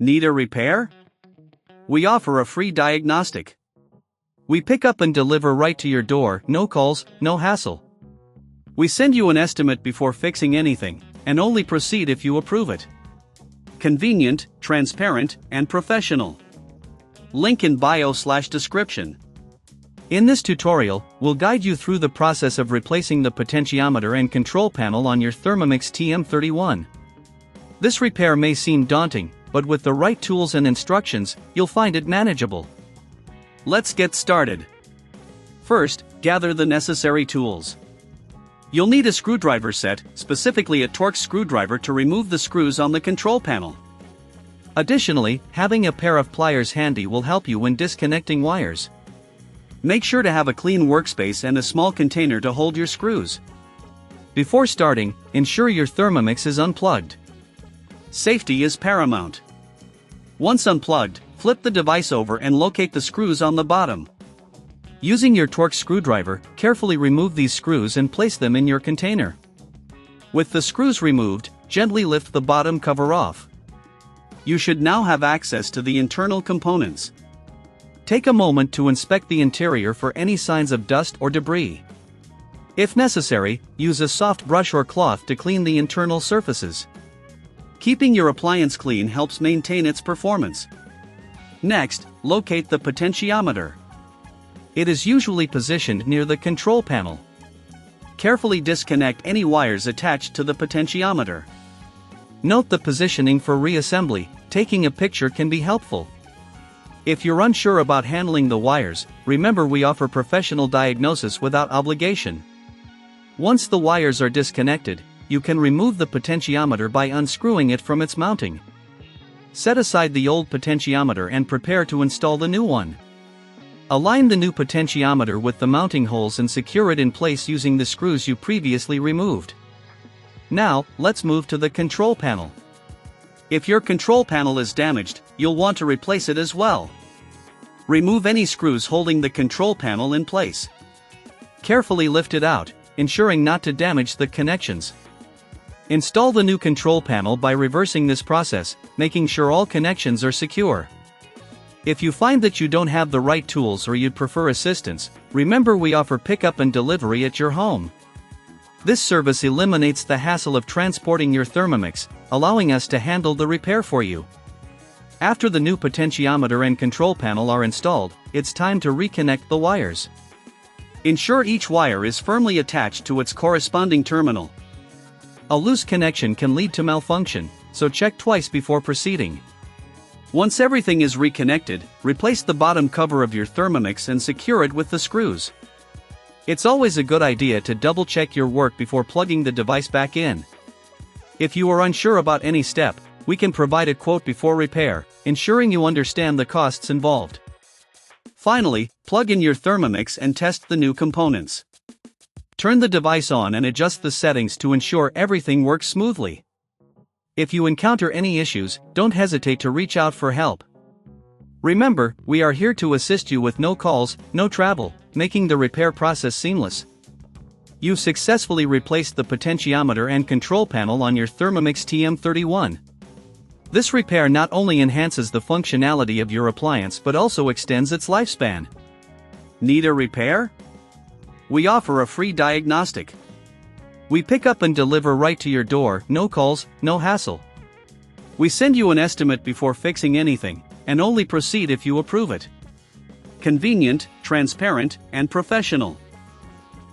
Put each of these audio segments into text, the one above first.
Need a repair? We offer a free diagnostic. We pick up and deliver right to your door, no calls, no hassle. We send you an estimate before fixing anything, and only proceed if you approve it. Convenient, transparent, and professional. Link in bio/description. In this tutorial, we'll guide you through the process of replacing the potentiometer and control panel on your Thermomix TM31. This repair may seem daunting, but with the right tools and instructions, you'll find it manageable. Let's get started. First, gather the necessary tools. You'll need a screwdriver set, specifically a Torx screwdriver to remove the screws on the control panel. Additionally, having a pair of pliers handy will help you when disconnecting wires. Make sure to have a clean workspace and a small container to hold your screws. Before starting, ensure your Thermomix is unplugged. Safety is paramount. Once unplugged, flip the device over and locate the screws on the bottom. Using your Torx screwdriver, carefully remove these screws and place them in your container. With the screws removed, gently lift the bottom cover off. You should now have access to the internal components. Take a moment to inspect the interior for any signs of dust or debris. If necessary, use a soft brush or cloth to clean the internal surfaces. Keeping your appliance clean helps maintain its performance. Next, locate the potentiometer. It is usually positioned near the control panel. Carefully disconnect any wires attached to the potentiometer. Note the positioning for reassembly. Taking a picture can be helpful. If you're unsure about handling the wires, remember we offer professional diagnosis without obligation. Once the wires are disconnected, you can remove the potentiometer by unscrewing it from its mounting. Set aside the old potentiometer and prepare to install the new one. Align the new potentiometer with the mounting holes and secure it in place using the screws you previously removed. Now, let's move to the control panel. If your control panel is damaged, you'll want to replace it as well. Remove any screws holding the control panel in place. Carefully lift it out, ensuring not to damage the connections. Install the new control panel by reversing this process, making sure all connections are secure. If you find that you don't have the right tools or you'd prefer assistance, remember we offer pickup and delivery at your home. This service eliminates the hassle of transporting your Thermomix, allowing us to handle the repair for you. After the new potentiometer and control panel are installed, it's time to reconnect the wires. Ensure each wire is firmly attached to its corresponding terminal. A loose connection can lead to malfunction, so check twice before proceeding. Once everything is reconnected, replace the bottom cover of your Thermomix and secure it with the screws. It's always a good idea to double-check your work before plugging the device back in. If you are unsure about any step, we can provide a quote before repair, ensuring you understand the costs involved. Finally, plug in your Thermomix and test the new components. Turn the device on and adjust the settings to ensure everything works smoothly. If you encounter any issues, don't hesitate to reach out for help. Remember, we are here to assist you with no calls, no travel, making the repair process seamless. You've successfully replaced the potentiometer and control panel on your Thermomix TM31. This repair not only enhances the functionality of your appliance but also extends its lifespan. Need a repair? We offer a free diagnostic. We pick up and deliver right to your door, no calls, no hassle. We send you an estimate before fixing anything, and only proceed if you approve it. Convenient, transparent, and professional.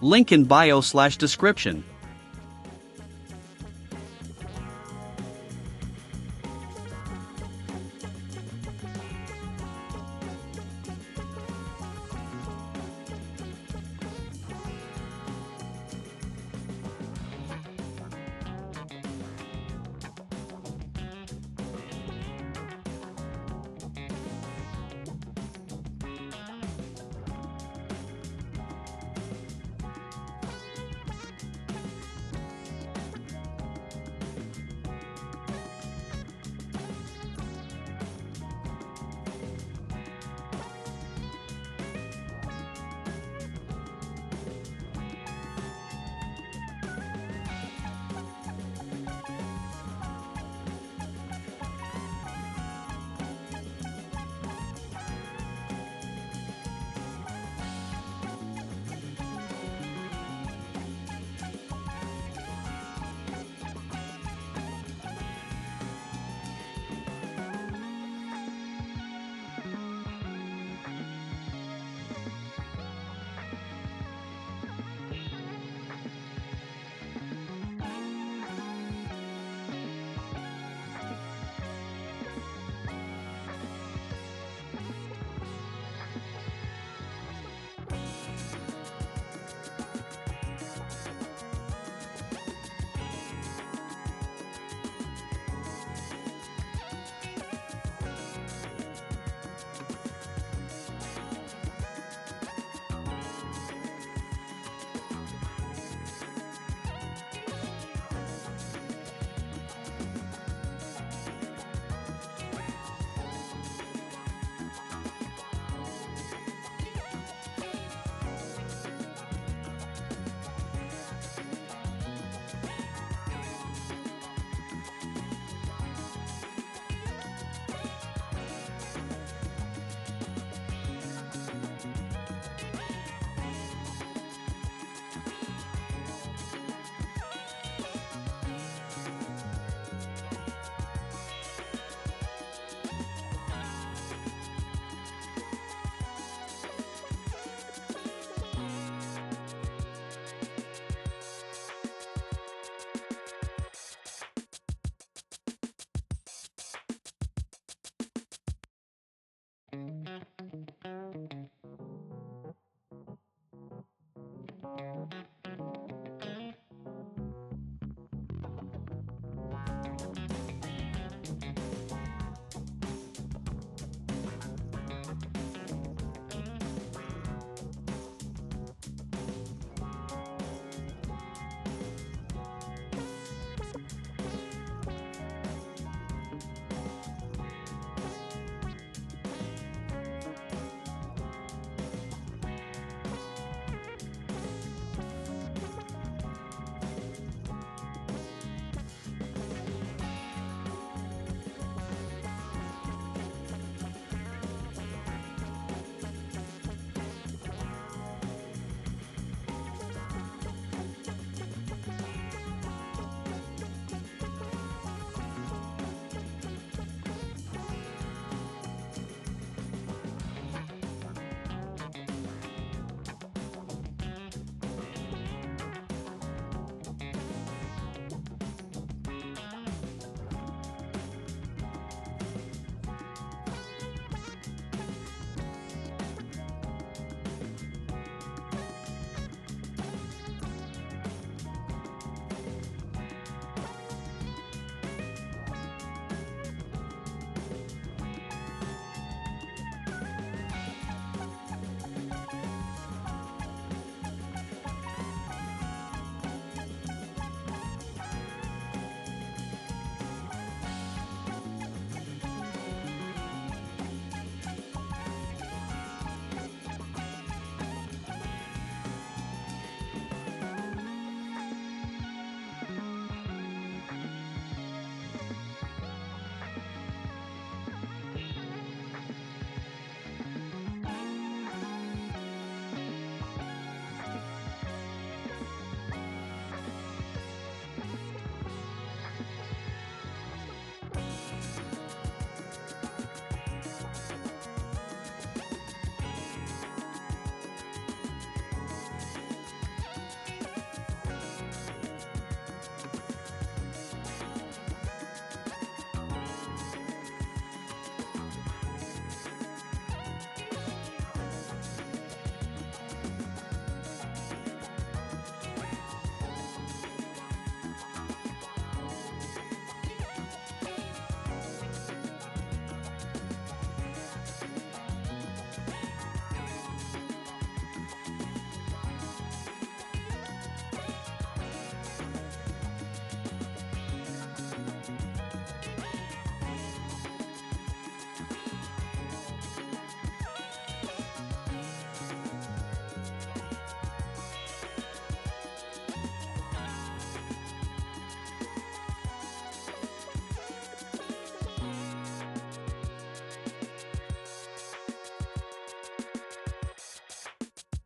Link in bio/description.